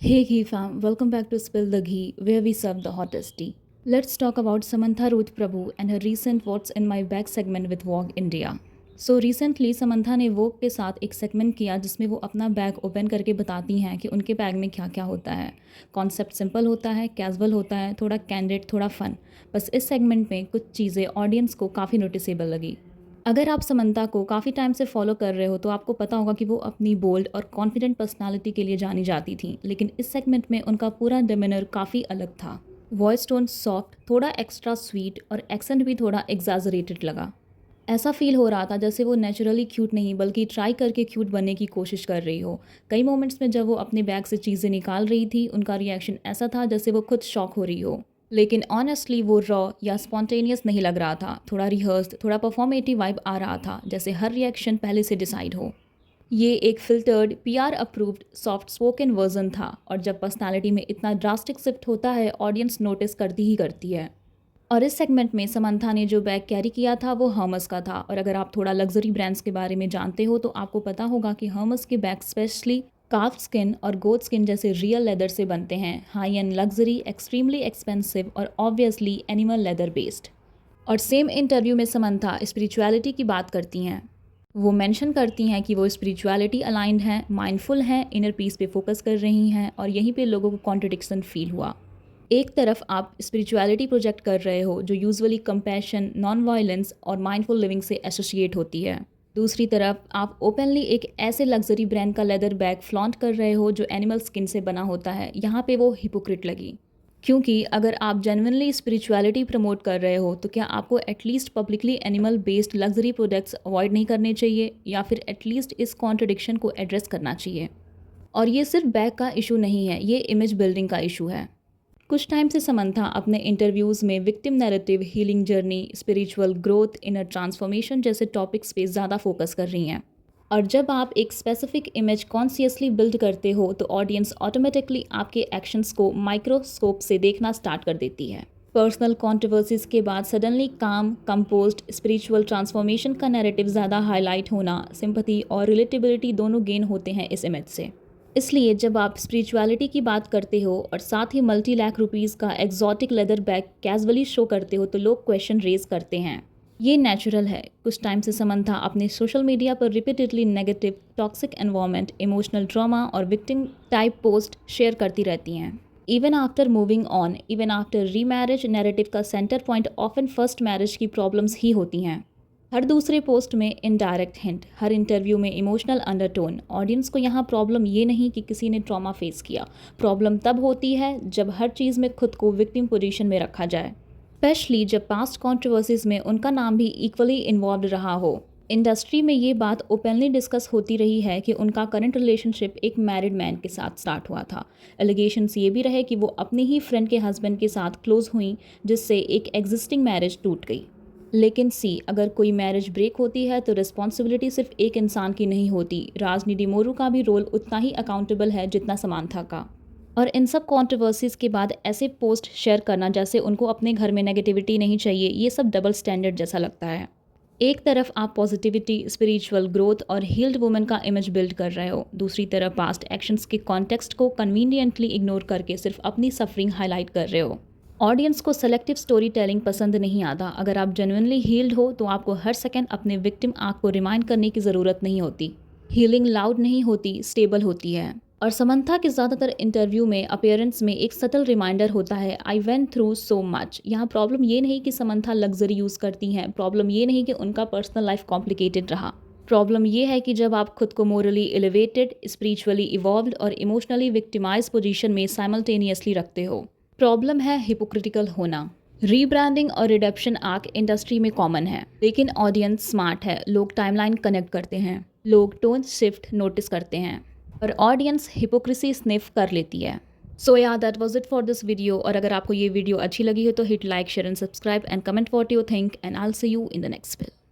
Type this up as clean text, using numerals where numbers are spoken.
Hey Ghee fam, welcome back to Spill the Ghee, where we serve the hottest tea. Let's talk about Samantha Ruth Prabhu and her recent What's in My Bag segment with Vogue India. So recently Samantha ने वोग के साथ एक segment किया जिसमें वो अपना bag open करके बताती हैं कि उनके बैग में क्या क्या होता है। कॉन्सेप्ट सिंपल होता है, कैजुअल होता है, थोड़ा कैंडिड, थोड़ा फन। बस इस सेगमेंट में कुछ चीज़ें ऑडियंस को काफ़ी नोटिसेबल लगी। अगर आप समंता को काफ़ी टाइम से फॉलो कर रहे हो तो आपको पता होगा कि वो अपनी बोल्ड और कॉन्फिडेंट पर्सनालिटी के लिए जानी जाती थी, लेकिन इस सेगमेंट में उनका पूरा डिमेनर काफ़ी अलग था। वॉइस टोन सॉफ्ट, थोड़ा एक्स्ट्रा स्वीट और एक्सेंट भी थोड़ा एग्जैजरेटेड लगा। ऐसा फील हो रहा था जैसे वो नेचुरली क्यूट नहीं बल्कि ट्राई करके क्यूट बनने की कोशिश कर रही हो। कई मोमेंट्स में जब वो अपने बैग से चीज़ें निकाल रही थी उनका रिएक्शन ऐसा था जैसे वो खुद शॉक हो रही हो, लेकिन ऑनेस्टली वो रॉ या स्पॉन्टेनियस नहीं लग रहा था। थोड़ा रिहर्स्ड, थोड़ा परफॉर्मेटिव वाइब आ रहा था, जैसे हर रिएक्शन पहले से डिसाइड हो। ये एक filtered PR approved soft spoken version था, और जब पर्सनालिटी में इतना ड्रास्टिक शिफ्ट होता है ऑडियंस नोटिस करती ही करती है। और इस सेगमेंट में समंथा ने जो बैग कैरी किया था वो हर्मस का था, और अगर आप थोड़ा लग्जरी ब्रांड्स के बारे में जानते हो तो आपको पता होगा कि हर्मस के बैग स्पेशली काफ स्किन और गोट स्किन जैसे रियल लेदर से बनते हैं। High and luxury, extremely expensive और ऑब्वियसली एनिमल लेदर बेस्ड। और सेम इंटरव्यू में समंथा स्पिरिचुअलिटी की बात करती हैं। वो मेंशन करती हैं कि वो स्पिरिचुअलिटी अलाइंड हैं, माइंडफुल हैं, इनर पीस पे फोकस कर रही हैं, और यहीं पे लोगों को कॉन्ट्रडिक्शन फील हुआ। एक तरफ आप स्पिरिचुअलिटी प्रोजेक्ट कर रहे हो जो यूजुअली कंपैशन, नॉन वायलेंस और माइंडफुल लिविंग से एसोसिएट होती है। दूसरी तरफ आप ओपनली एक ऐसे लग्जरी ब्रांड का लेदर बैग फ्लॉन्ट कर रहे हो जो एनिमल स्किन से बना होता है। यहाँ पे वो हिपोक्रिट लगी, क्योंकि अगर आप जेन्युइनली स्पिरिचुअलिटी प्रमोट कर रहे हो तो क्या आपको at least publicly animal based luxury products avoid नहीं करने चाहिए, या फिर एटलीस्ट इस कॉन्ट्रडिक्शन को एड्रेस करना चाहिए। और ये सिर्फ बैग का इशू नहीं है, ये इमेज बिल्डिंग का इशू है। कुछ टाइम से समंथा अपने इंटरव्यूज़ में victim narrative, healing journey, spiritual growth, inner transformation जैसे टॉपिक्स पे ज़्यादा फोकस कर रही हैं। और जब आप एक स्पेसिफिक इमेज कॉन्शियसली बिल्ड करते हो तो ऑडियंस ऑटोमेटिकली आपके एक्शंस को माइक्रोस्कोप से देखना स्टार्ट कर देती है। पर्सनल कॉन्ट्रोवर्सीज के बाद सडनली काम, कंपोज्ड स्पिरिचुअल ट्रांसफॉर्मेशन का नैरेटिव ज़्यादा हाईलाइट होना, सिंपैथी और रिलेटेबिलिटी दोनों गेन होते हैं इस इमेज से। इसलिए जब आप स्पिरिचुअलिटी की बात करते हो और साथ ही मल्टी लाख रुपीज़ का exotic leather bag casually show करते हो तो लोग क्वेश्चन रेज करते हैं। ये नेचुरल है। कुछ टाइम से समंथा अपने सोशल मीडिया पर repeatedly negative, toxic environment, emotional drama और विक्टिम टाइप पोस्ट शेयर करती रहती हैं। Even after moving on, even after remarriage, narrative का centre point often first marriage की प्रॉब्लम्स ही होती हैं। हर दूसरे पोस्ट में इनडायरेक्ट हिंट, हर इंटरव्यू में इमोशनल अंडरटोन। ऑडियंस को यहाँ प्रॉब्लम ये नहीं कि किसी ने ट्रॉमा फेस किया, प्रॉब्लम तब होती है जब हर चीज़ में खुद को विक्टिम पोजीशन में रखा जाए, स्पेशली जब पास्ट कंट्रोवर्सीज में उनका नाम भी इक्वली इन्वॉल्व रहा हो। इंडस्ट्री में ये बात ओपनली डिस्कस होती रही है कि उनका करंट रिलेशनशिप एक मैरिड मैन के साथ स्टार्ट हुआ था। एलिगेशंस ये भी रहे कि वो अपनी ही फ्रेंड के हस्बैंड के साथ क्लोज हुई, जिससे एक एग्जिस्टिंग मैरिज टूट गई। लेकिन अगर कोई मैरिज ब्रेक होती है तो रिस्पॉन्सिबिलिटी सिर्फ एक इंसान की नहीं होती। राजनीति मोरू का भी रोल उतना ही अकाउंटेबल है जितना समांथा का। और इन सब कॉन्ट्रोवर्सीज के बाद ऐसे पोस्ट शेयर करना जैसे उनको अपने घर में नेगेटिविटी नहीं चाहिए, ये सब डबल स्टैंडर्ड जैसा लगता है। एक तरफ आप पॉजिटिविटी, स्पिरिचुअल ग्रोथ और हील्ड वुमेन का इमेज बिल्ड कर रहे हो, दूसरी तरफ पास्ट एक्शंस के कॉन्टेक्स्ट को कन्वीनियंटली इग्नोर करके सिर्फ अपनी सफरिंग हाईलाइट कर रहे हो। ऑडियंस को सेलेक्टिव स्टोरी टेलिंग पसंद नहीं आता। अगर आप जेन्युइनली हील्ड हो तो आपको हर सेकंड अपने विक्टिम आर्क को रिमाइंड करने की ज़रूरत नहीं होती। हीलिंग लाउड नहीं होती, स्टेबल होती है। और समंथा के ज़्यादातर इंटरव्यू में अपीयरेंस में एक सटल रिमाइंडर होता है, I went through so much. यहाँ प्रॉब्लम ये नहीं कि समंथा लग्जरी यूज़ करती हैं, प्रॉब्लम ये नहीं कि उनका पर्सनल लाइफ कॉम्प्लिकेटेड रहा। प्रॉब्लम ये है कि जब आप खुद को मोरली एलिवेटेड, स्पिरिचुअली इवॉल्व्ड और इमोशनली विक्टिमाइज पोजीशन में साइमल्टेनियसली रखते हो। प्रॉब्लम है हिपोक्रिटिकल होना। रीब्रांडिंग और रिडेप्शन आर्क इंडस्ट्री में कॉमन है, लेकिन ऑडियंस स्मार्ट है। लोग टाइमलाइन कनेक्ट करते हैं, लोग टोन शिफ्ट नोटिस करते हैं, और ऑडियंस हिपोक्रेसी स्निफ कर लेती है। सो या that was it for this video. और अगर आपको ये वीडियो अच्छी लगी हो तो hit like, share and subscribe and comment what you think, and I will see you in the next video.